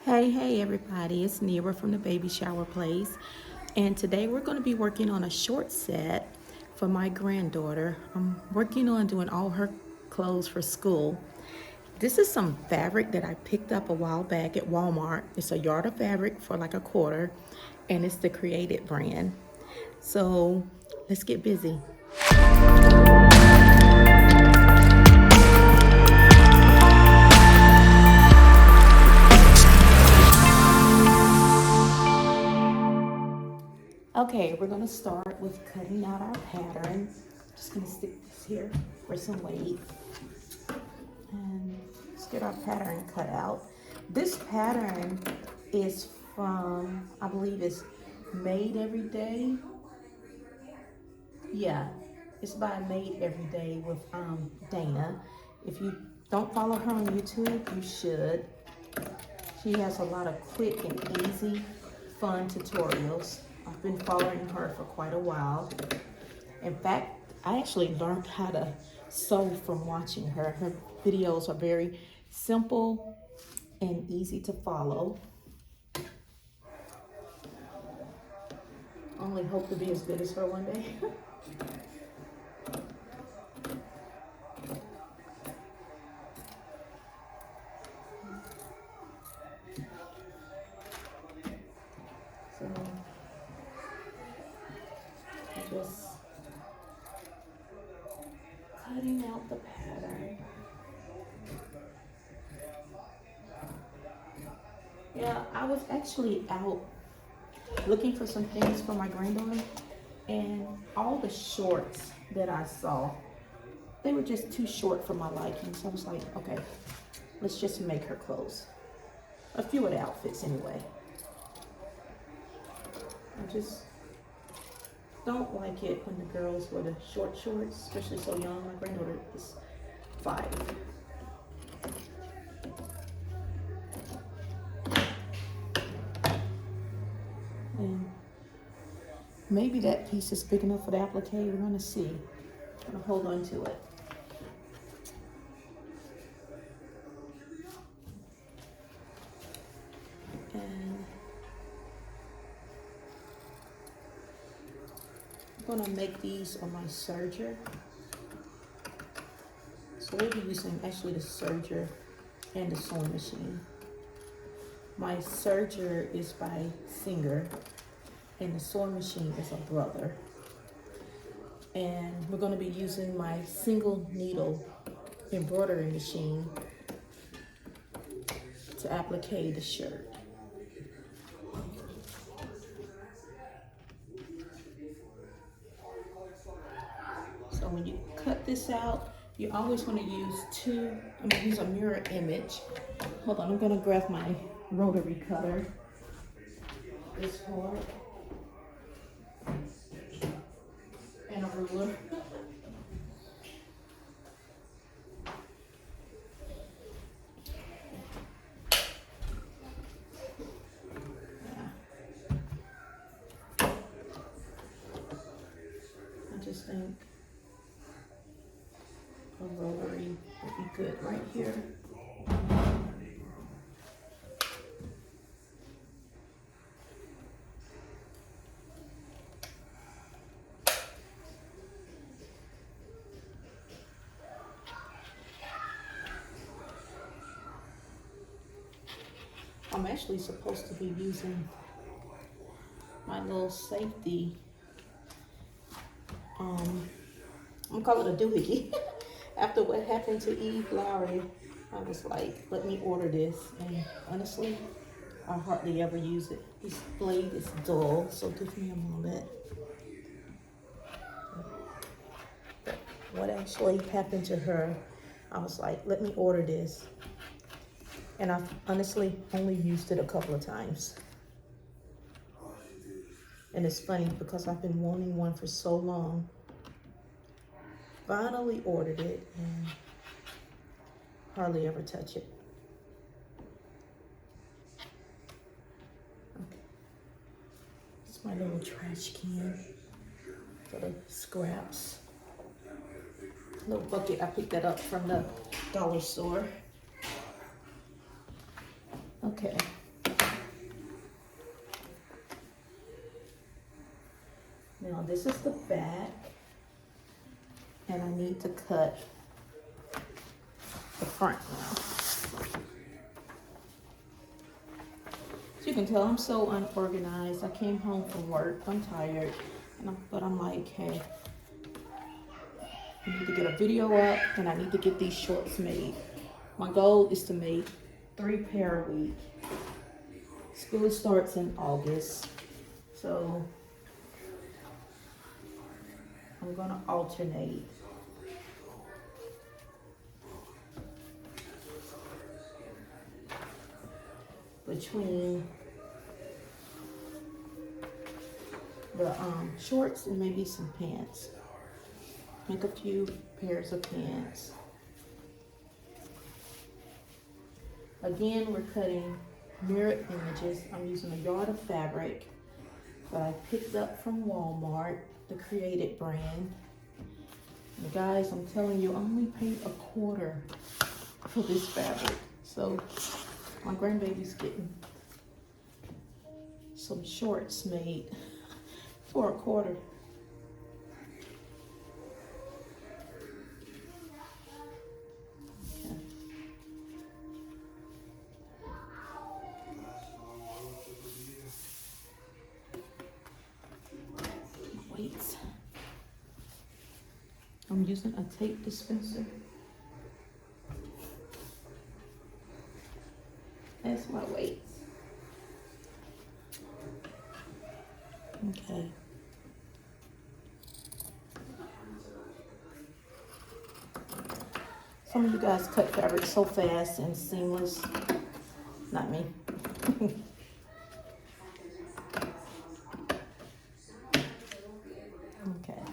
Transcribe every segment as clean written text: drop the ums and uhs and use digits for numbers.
Hey everybody, it's Nira from the Baby Shower Place. And today we're going to be working on a short set for my granddaughter. I'm working on doing all her clothes for school. This is some fabric that I picked up a while back at Walmart. It's a yard of fabric for like a quarter, and it's the Created brand. So let's get busy. Okay, we're gonna start with cutting out our pattern. Just gonna stick this here for some weight. And let's get our pattern cut out. This pattern is from, I believe it's Made Every Day. Yeah, it's by Made Every Day with Dana. If you don't follow her on YouTube, you should. She has a lot of quick and easy, fun tutorials. I've been following her for quite a while. In fact, I actually learned how to sew from watching her. Her videos are very simple and easy to follow. Only hope to be as good as her one day. So, just cutting out the pattern. Yeah, I was actually out looking for some things for my granddaughter, and all the shorts that I saw, they were just too short for my liking. So I was like, okay, let's just make her clothes. A few of the outfits anyway. I just don't like it when the girls wear the short shorts, especially so young. My granddaughter is 5. And maybe that piece is big enough for the applique. We're gonna see. I'm gonna hold on to it. And I'm gonna make these on my serger. So we'll be using actually the serger and the sewing machine. My serger is by Singer, and the sewing machine is a Brother. And we're going to be using my single needle embroidery machine to applique the shirt. So when you cut this out, you always want to use I'm going to use a mirror image. Hold on, I'm going to grab my rotary cutter. This hard. And a ruler. I just think a rotary would be good right here. I'm actually supposed to be using my little safety, I'm gonna call it a doohickey. After what happened to Eve Lowry, I was like, let me order this. And honestly, I hardly ever use it. This blade is dull, so give me a moment. What actually happened to her, I was like, let me order this. And I've honestly only used it a couple of times. And it's funny because I've been wanting one for so long. Finally ordered it and hardly ever touch it. Okay. This is my little trash can for the scraps. Little bucket, I picked that up from the dollar store. Okay, this is the back, and I need to cut the front now. As you can tell, I'm so unorganized. I came home from work, I'm tired, but I'm like, hey, I need to get a video up, and I need to get these shorts made. My goal is to make 3 pair a week. School starts in August, so I'm gonna alternate. Between the shorts and maybe some pants. Make a few pairs of pants. Again, we're cutting mirror images. I'm using a yard of fabric that I picked up from Walmart, the Created brand. And guys, I'm telling you, I only paid $1/4 for this fabric. So my grandbaby's getting some shorts made for $1/4. Weights. I'm using a tape dispenser. That's my weights. Okay. Some of you guys cut fabric so fast and seamless. Not me. Okay.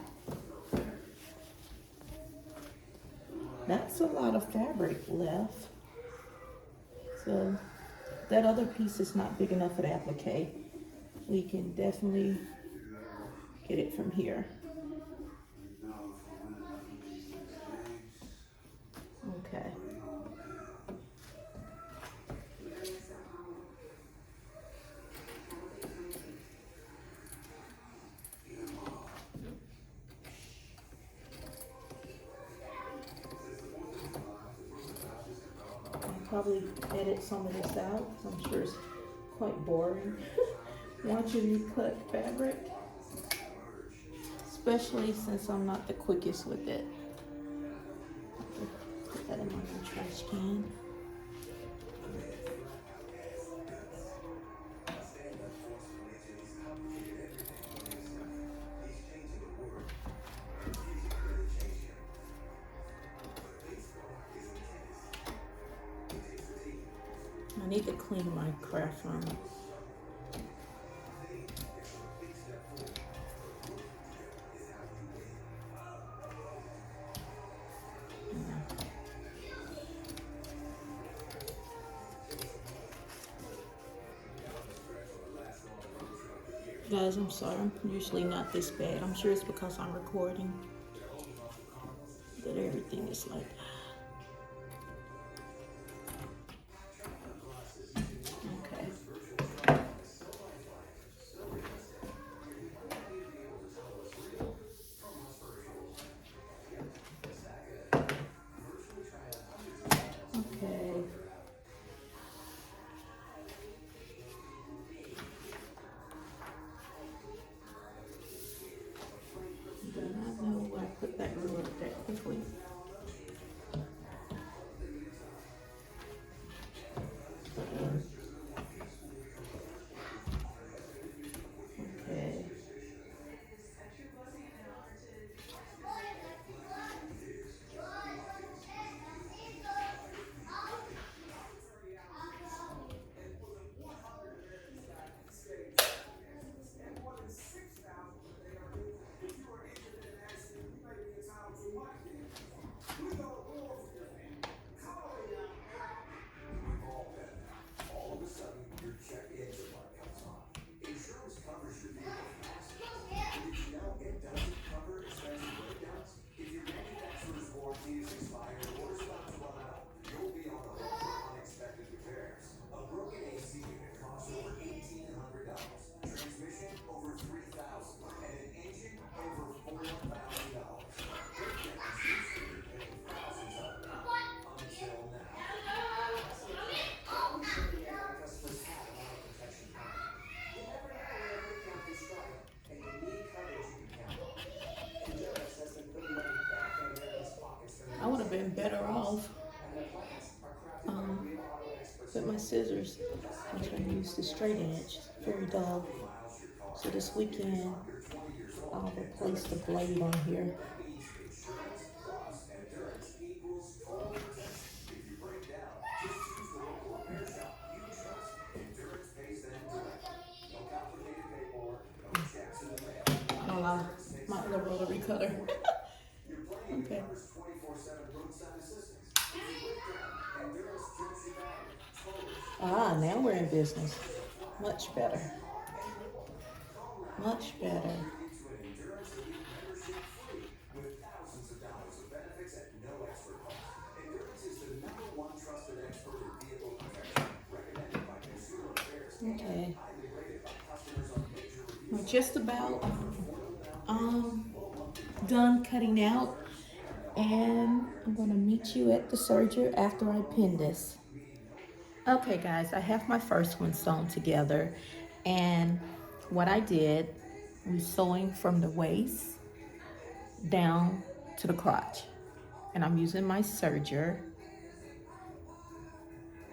That's a lot of fabric left. So that other piece is not big enough for the applique. We can definitely get it from here. Okay. I'll probably edit some of this out because I'm sure it's quite boring watching me cut fabric, especially since I'm not the quickest with it. Put that in my trash can. I need to clean my craft room. Guys, I'm sorry, I'm usually not this bad. I'm sure it's because I'm recording that everything is like that. Put that ruler that quickly. been better off with my scissors. I'm trying to use the straight edge, very dull. So this weekend, I'll replace the blade on here. My other rotary cutter. Okay. Ah, now we're in business. Much better. Much better. Okay. We're just about done cutting out, and I'm gonna meet you at the serger after I pin this. Okay guys, I have my first one sewn together, and what I did, we sewing from the waist down to the crotch, and I'm using my serger,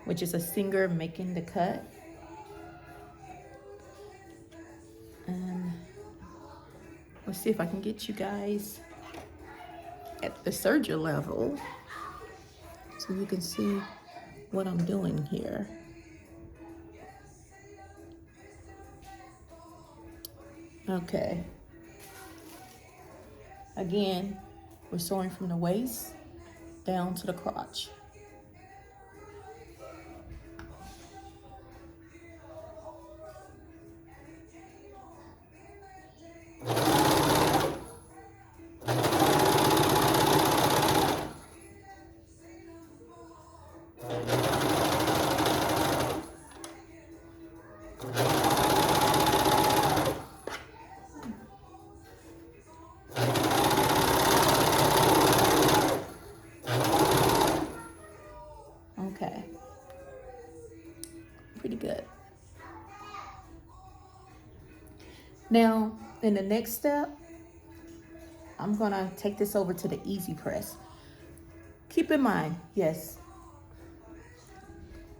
which is a Singer making the cut. And let's see if I can get you guys at the serger level so you can see what I'm doing here. Okay. Again, we're sewing from the waist down to the crotch. Okay, pretty good. Now, in the next step, I'm gonna take this over to the easy press. Keep in mind, yes,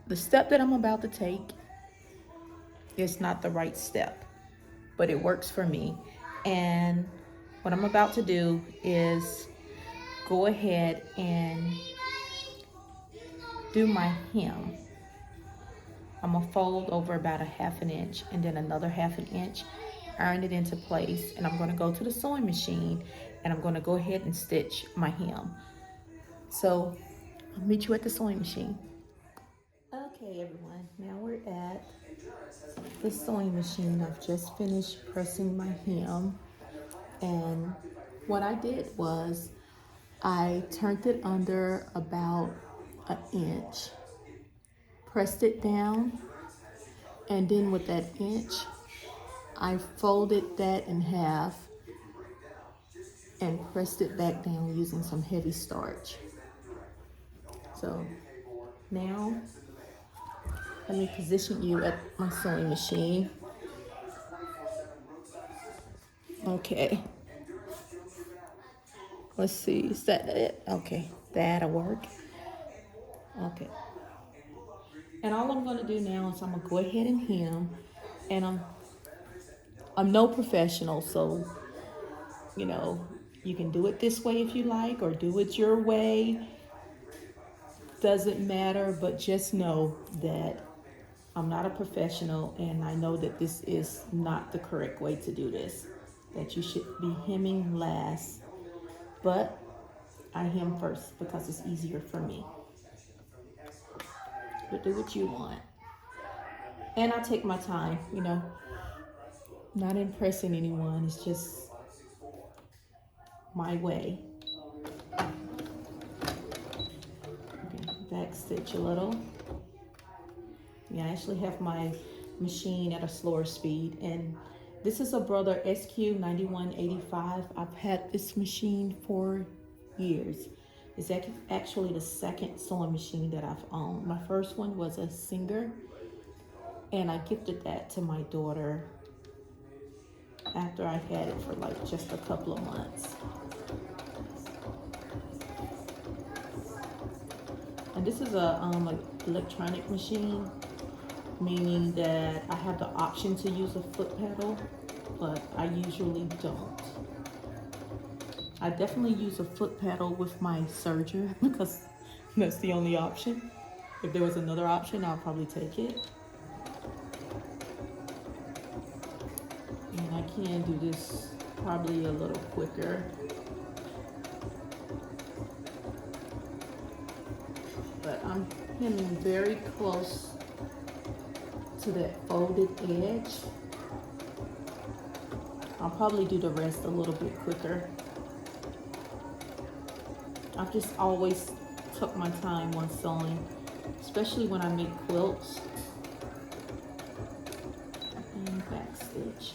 the step that I'm about to take is not the right step, but it works for me. And what I'm about to do is go ahead and do my hem. I'm gonna fold over about a 1/2 inch and then another 1/2 inch, iron it into place, and I'm gonna go to the sewing machine and I'm gonna go ahead and stitch my hem. So I'll meet you at the sewing machine. Okay everyone, now we're at the sewing machine. I've just finished pressing my hem, and what I did was I turned it under about an inch, pressed it down, and then with that inch, I folded that in half and pressed it back down using some heavy starch. So now, let me position you at my sewing machine. Okay. Let's see, is that it? Okay, that'll work. Okay. And all I'm gonna do now is I'm gonna go ahead and hem, and I'm no professional, so you know, you can do it this way if you like, or do it your way. Doesn't matter, but just know that I'm not a professional, and I know that this is not the correct way to do this, that you should be hemming last, but I hem first because it's easier for me. But do what you want. And I take my time, you know, not impressing anyone, it's just my way. Okay, back stitch a little. Yeah, I actually have my machine at a slower speed, and this is a Brother SQ9185. I've had this machine for years. It's actually the second sewing machine that I've owned. My first one was a Singer, and I gifted that to my daughter after I had it for like just a couple of months. this is a electronic machine, meaning that I have the option to use a foot pedal, but I usually don't. I definitely use a foot pedal with my serger because that's the only option. If there was another option, I'll probably take it. And I can do this probably a little quicker. But I'm hemming very close to that folded edge. I'll probably do the rest a little bit quicker. I've just always took my time when sewing, especially when I make quilts. And back stitch.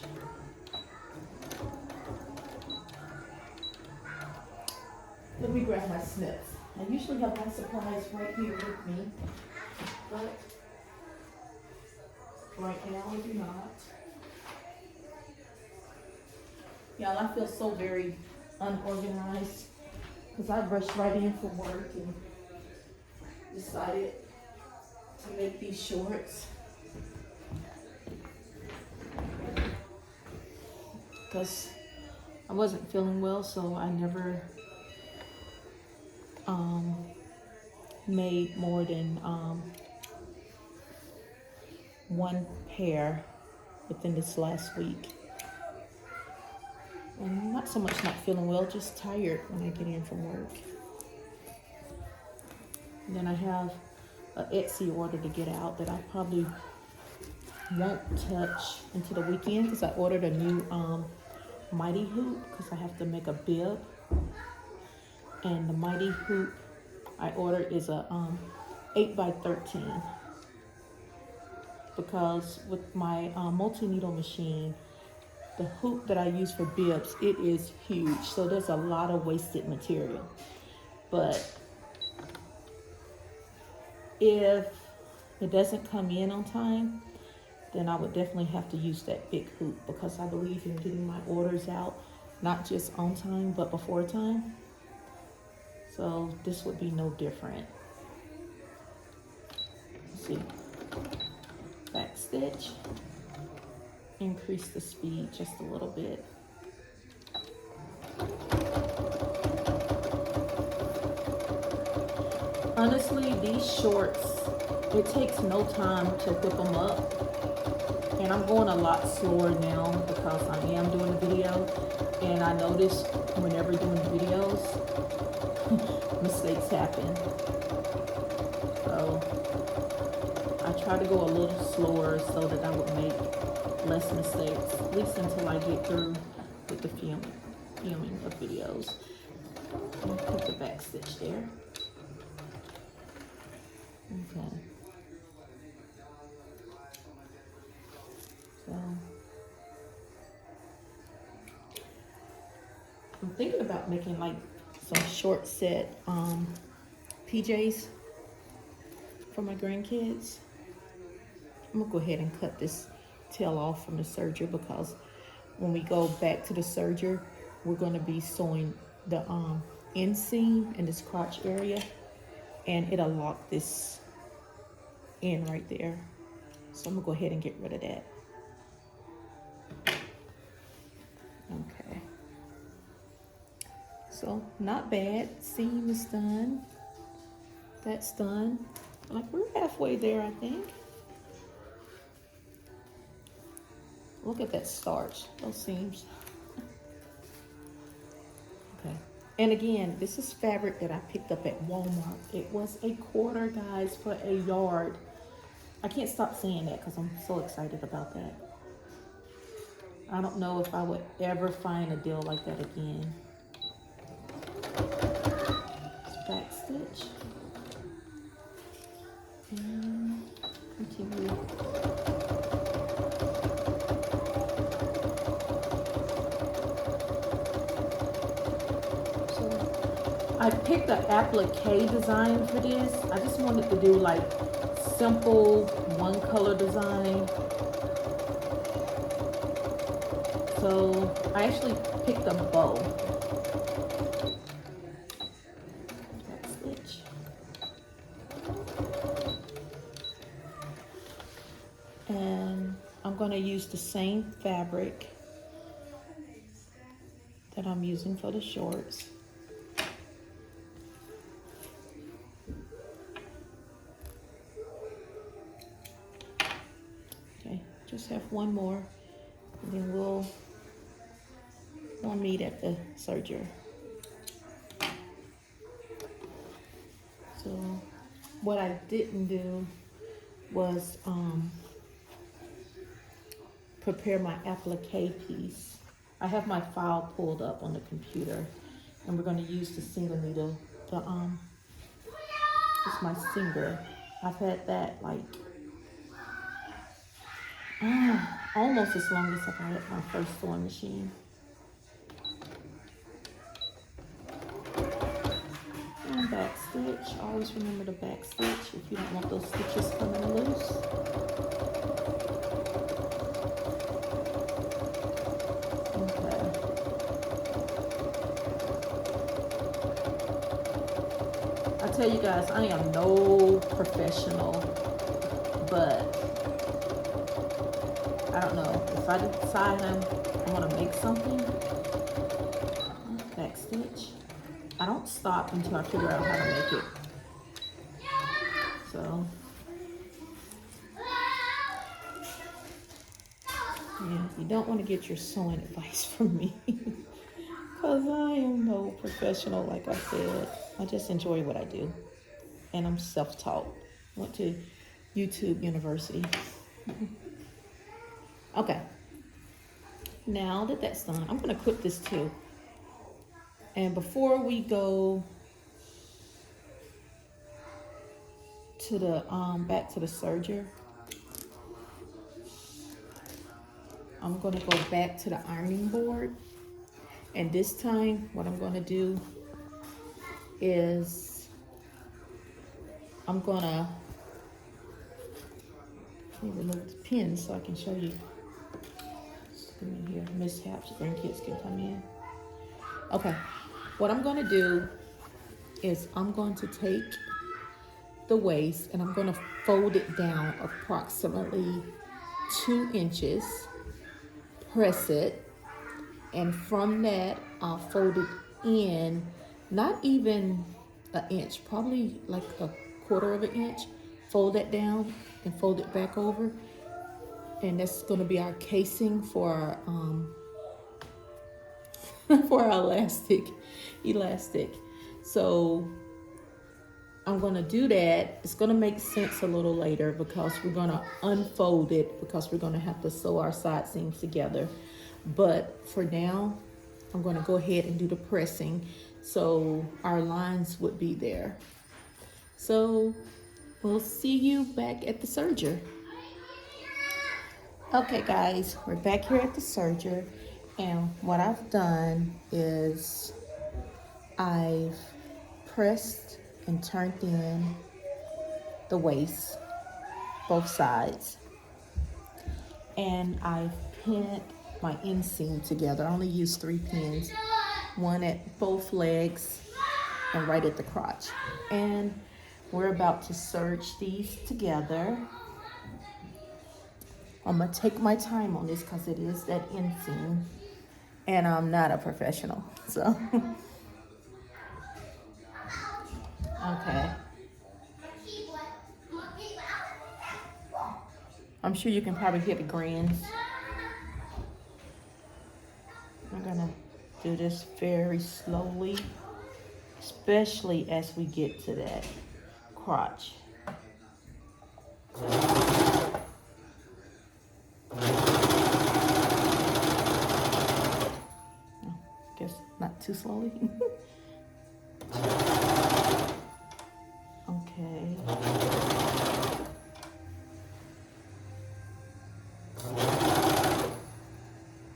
Let me grab my snips. I usually have my supplies right here with me, but right now I do not. Y'all, I feel so very unorganized because I rushed right in from work and decided to make these shorts because I wasn't feeling well, so I never made more than one pair within this last week. And not so much not feeling well, just tired when I get in from work. And then I have an Etsy order to get out that I probably won't touch until the weekend because I ordered a new mighty hoop because I have to make a bib. And the mighty hoop I ordered is a 8x13 because with my multi-needle machine, the hoop that I use for bibs, it is huge. So there's a lot of wasted material. But if it doesn't come in on time, then I would definitely have to use that big hoop because I believe in getting my orders out, not just on time, but before time. So this would be no different. Let's see. Back stitch. Increase the speed just a little bit. Honestly, these shorts, it takes no time to whip them up. And I'm going a lot slower now because I am doing a video. And I notice whenever doing videos, mistakes happen. So I try to go a little slower so that I would make less mistakes, at least until I get through with the filming of videos. And put the back stitch there. Okay. So I'm thinking about making like some short set PJs for my grandkids. I'm gonna go ahead and cut this tail off from the serger because when we go back to the serger, we're gonna be sewing the inseam in this crotch area, and it'll lock this in right there. So I'm gonna go ahead and get rid of that. Okay. So not bad. Seam is done. That's done. Like we're halfway there, I think. Look at that starch, those seams. Okay. And again, this is fabric that I picked up at Walmart. It was a quarter, guys, for a yard. I can't stop saying that because I'm so excited about that. I don't know if I would ever find a deal like that again. Back stitch. And continue. I picked the applique design for this. I just wanted to do like simple one color design. So I actually picked a bow. Back stitch. And I'm going to use the same fabric that I'm using for the shorts. Okay, just have one more, and then we'll meet at the serger. So what I didn't do was prepare my applique piece. I have my file pulled up on the computer, and we're going to use the single needle. It's my Singer. I've had that like almost as long as I've had my first sewing machine. And back stitch. Always remember the back stitch if you don't want those stitches coming loose. I tell you guys, I am no professional, but I don't know, if I decide I want to make something, back stitch, I don't stop until I figure out how to make it. So, yeah, you don't want to get your sewing advice from me. Because I am no professional, like I said. I just enjoy what I do. And I'm self-taught. Went to YouTube University. Okay. Now that that's done, I'm going to clip this too. And before we go to the back to the serger, I'm going to go back to the ironing board. And this time, what I'm going to do is I'm going to remove the pin so I can show you. Just give me here, mishaps, grandkids can come in. Okay, what I'm going to do is I'm going to take the waist and I'm going to fold it down approximately 2 inches, press it, and from that I'll fold it in, not even an inch, probably like a 1/4 of an inch. Fold that down and fold it back over, and that's going to be our casing for our for our elastic. So I'm going to do that. It's going to make sense a little later because we're going to unfold it because we're going to have to sew our side seams together. But for now, I'm going to go ahead and do the pressing so our lines would be there. So we'll see you back at the serger. Okay guys, we're back here at the serger, and what I've done is I've pressed and turned in the waist, both sides, and I've pinned my inseam together. I only use 3 pins, one at both legs and right at the crotch. And we're about to serge these together. I'm gonna take my time on this because it is that inseam, and I'm not a professional, so. Okay. I'm sure you can probably hear the grins. I'm gonna do this very slowly, especially as we get to that crotch. Guess not too slowly. Okay.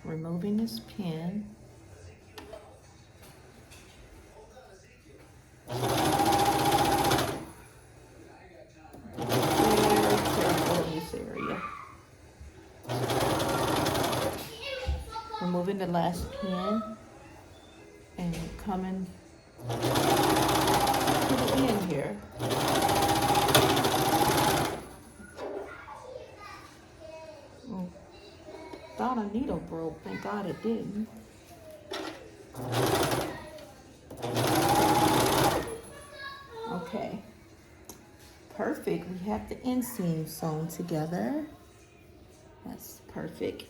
Removing this pin. Very careful in this area. Removing the last pin and coming to the end here. Thought a needle broke. Thank God it didn't. Okay. Perfect. We have the inseam sewn together. That's perfect.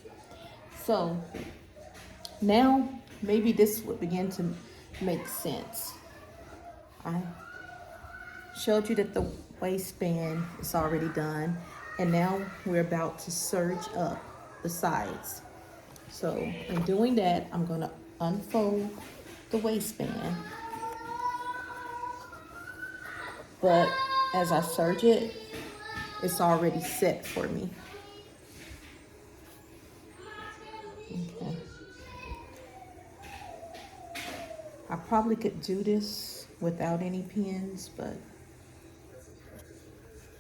So now maybe this would begin to make sense. I showed you that the waistband is already done, and now we're about to serge up the sides. So in doing that, I'm going to unfold the waistband, but as I serge it, it's already set for me. Okay. I probably could do this without any pins, but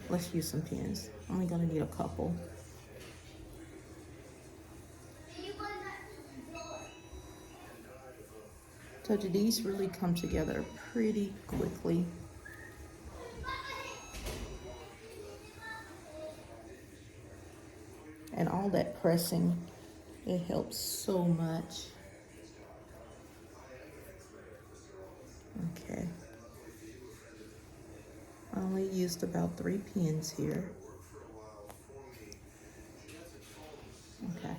let's use some pins. I'm only gonna need a couple. So these really come together pretty quickly. And all that pressing, it helps so much. Okay. I only used about 3 pins here. Okay.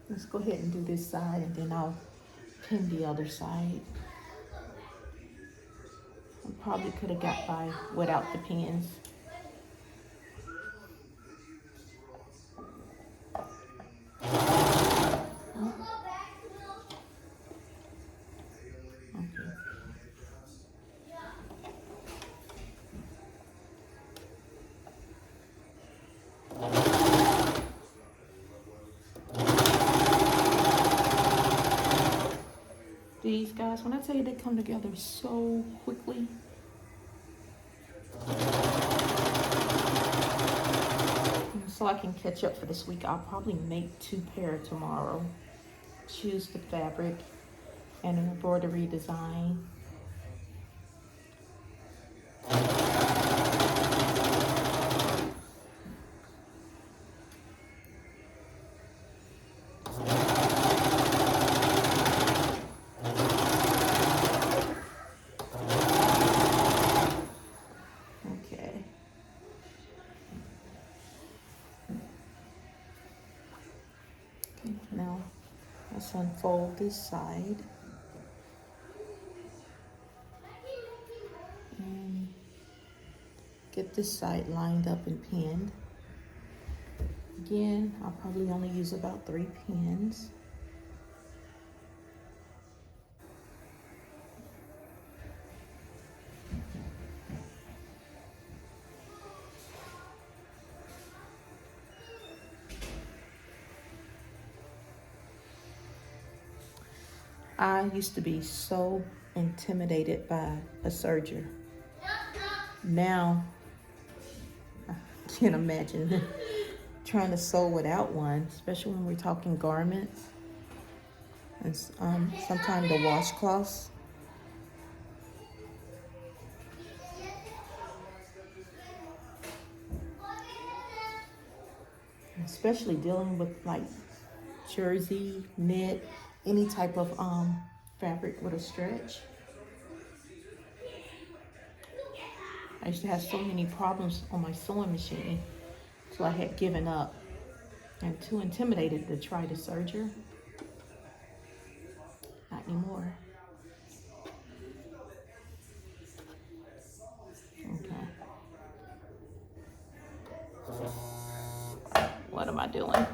Let's go ahead and do this side, and then I'll pin the other side. I probably could have got by without the pins. These guys, when I tell you they come together so quickly. So I can catch up for this week, I'll probably make 2 pair tomorrow. Choose the fabric and an embroidery design. Now, let's unfold this side. And get this side lined up and pinned. Again, I'll probably only use about 3 pins. I used to be so intimidated by a serger. Now, I can't imagine trying to sew without one, especially when we're talking garments and sometimes the washcloths. Especially dealing with like jersey, knit, any type of fabric with a stretch. I used to have so many problems on my sewing machine, so I had given up and too intimidated to try the serger. Not anymore. Okay. What am I doing?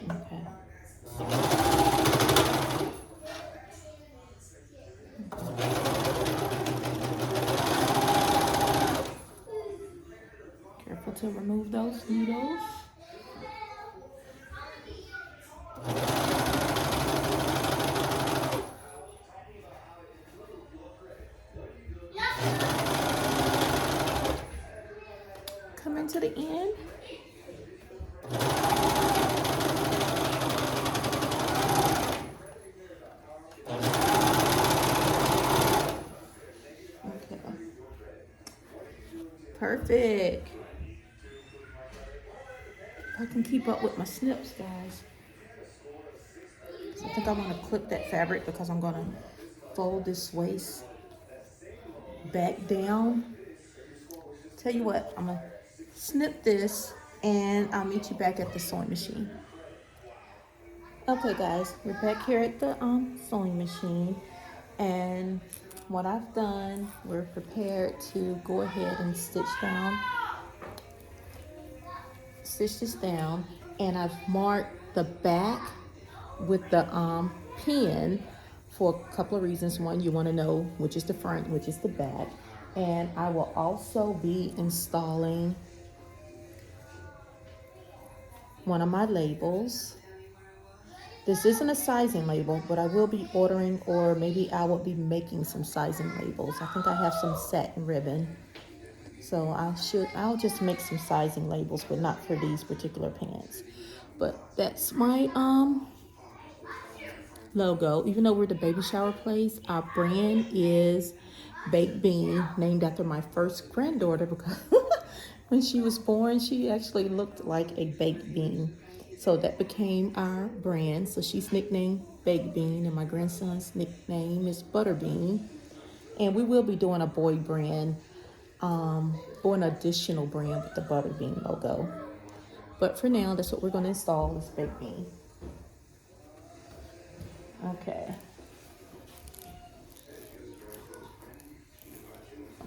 Okay. Careful to remove those needles. Coming to the end. Okay. Perfect. I can keep up with my snips, guys. I think I want to clip that fabric because I'm going to fold this waist back down. Tell you what, I'm going to snip this and I'll meet you back at the sewing machine. Okay guys, we're back here at the sewing machine, and what I've done, we're prepared to go ahead and stitch this down, and I've marked the back with the pin for a couple of reasons. One, you want to know which is the front, which is the back, and I will also be installing one of my labels. This isn't a sizing label, but I will be ordering, or maybe I will be making some sizing labels. I think I have some satin ribbon. So I'll just make some sizing labels, but not for these particular pants. But that's my logo. Even though we're the baby shower place, our brand is Baked Bean, named after my first granddaughter, because when she was born, she actually looked like a baked bean. So that became our brand. So she's nicknamed Baked Bean, and my grandson's nickname is Butterbean. And we will be doing a boy brand, or an additional brand with the Butterbean logo. But for now, that's what we're going to install, is Baked Bean. Okay.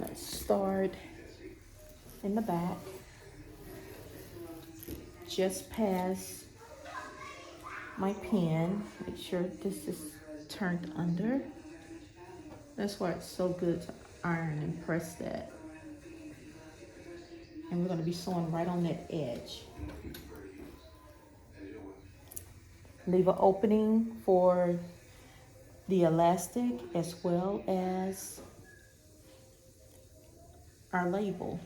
Let's start in the back, just past my pin. Make sure this is turned under. That's why it's so good to iron and press that. And we're going to be sewing right on that edge. Leave an opening for the elastic as well as our label.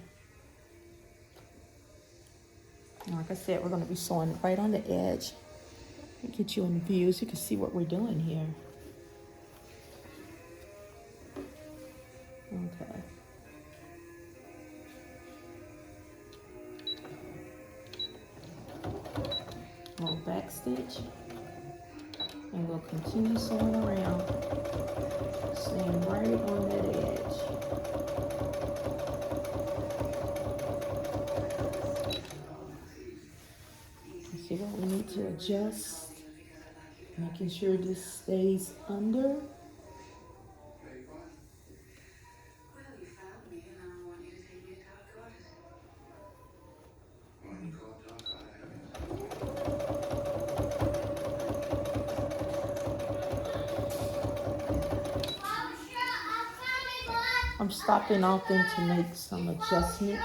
And like I said, we're going to be sewing right on the edge. Get you in view so you can see what we're doing here. Okay. We'll back stitch, and we'll continue sewing around, staying right on that edge. See what we need to adjust, making sure this stays under. I'm stopping often to make some adjustments.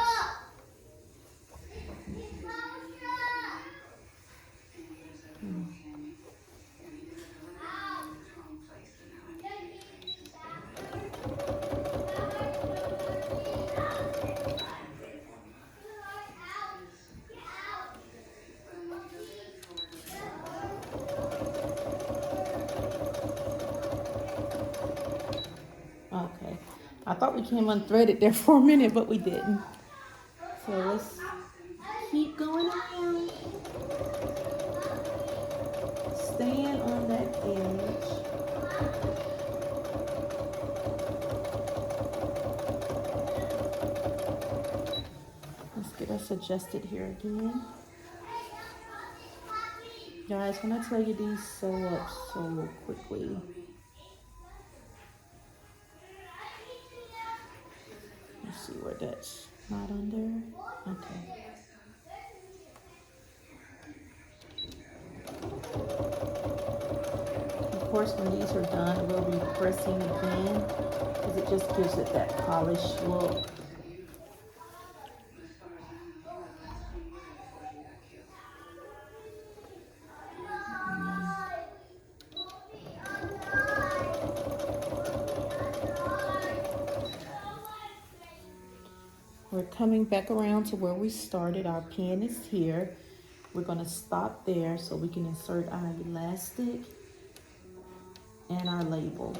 Okay, I thought we came unthreaded there for a minute, but we didn't. So let's keep going around, staying on that edge. Let's get us adjusted here again. Guys, when I tell you these sew up so quickly. Let's see where that's not under. Okay. Of course, when these are done, we'll be pressing again because it just gives it that polished look. We're coming back around to where we started. Our pin is here. We're going to stop there so we can insert our elastic and our label.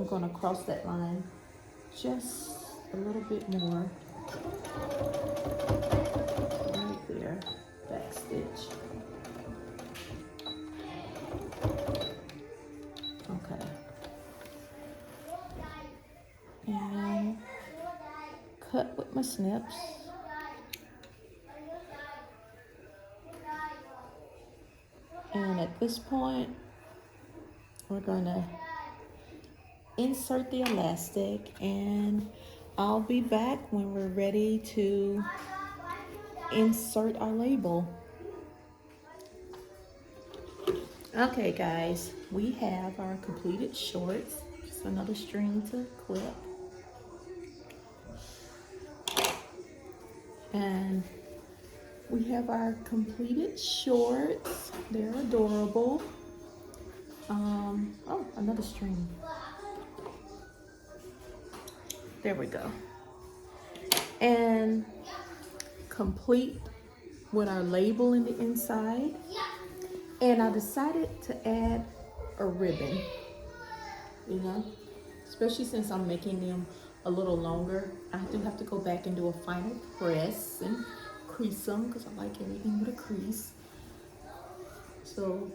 gonna cross that line just a little bit more. Right there, back stitch. Okay. And cut with my snips. And at this point, we're gonna insert the elastic, and I'll be back when we're ready to insert our label. Okay guys, we have our completed shorts. Just another string to clip. And we have our completed shorts. They're adorable. Oh, another string. There we go. And complete with our label in the inside. And I decided to add a ribbon, you know, especially since I'm making them a little longer. I do have to go back and do a final press and crease them because I like everything with a crease. So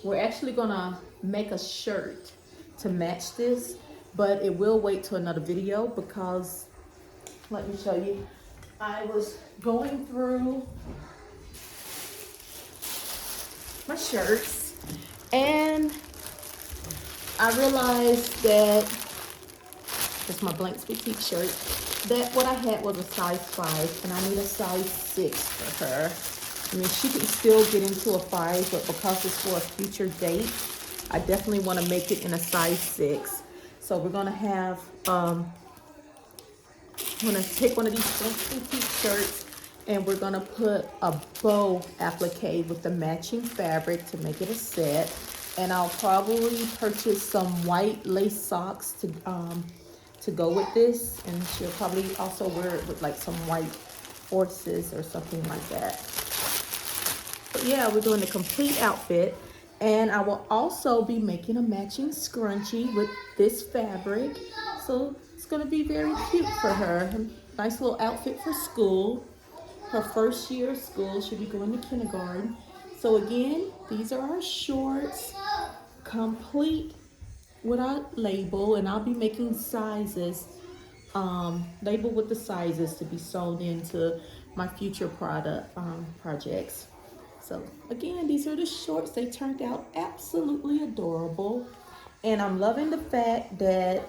we're actually gonna make a shirt to match this, but it will wait till another video because, let me show you, I was going through my shirts and I realized that it's my Blanks Boutique shirt, that what I had was a size 5 and I need a size 6 for her. I mean, she can still get into a 5, but because it's for a future date, I definitely want to make it in a size 6. So we're gonna have I'm gonna take one of these Blanks Boutique shirts and we're gonna put a bow applique with the matching fabric to make it a set. And I'll probably purchase some white lace socks to go with this. And she'll probably also wear it with like some white horses or something like that. But yeah, we're doing the complete outfit. And I will also be making a matching scrunchie with this fabric. So it's gonna be very cute for her. A nice little outfit for school. Her first year of school, she'll be going to kindergarten. So again, these are our shorts, complete with our label, and I'll be making sizes, label with the sizes to be sewn into my future projects. So again, these are the shorts. They turned out absolutely adorable. And I'm loving the fact that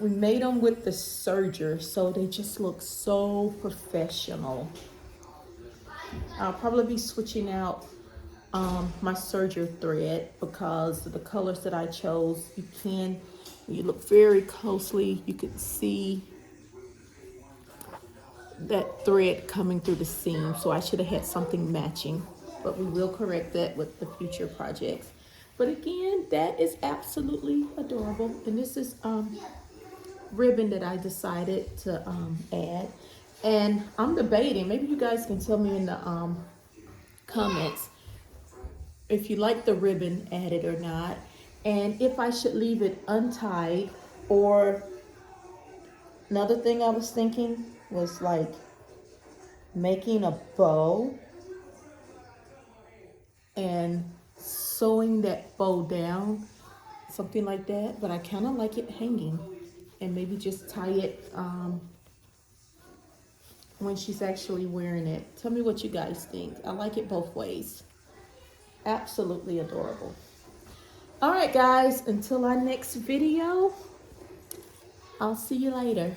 we made them with the serger, so they just look so professional. I'll probably be switching out my serger thread because the colors that I chose, when you look very closely, you can see that thread coming through the seam. So I should have had something matching, but we will correct that with the future projects. But again, that is absolutely adorable. And this is ribbon that I decided to add. And I'm debating, maybe you guys can tell me in the comments if you like the ribbon added or not, and if I should leave it untied. Or another thing I was thinking was like making a bow and sewing that bow down, something like that. But I kind of like it hanging, and maybe just tie it when she's actually wearing it. Tell me what you guys think. I like it both ways. Absolutely adorable. All right, guys, until our next video, I'll see you later.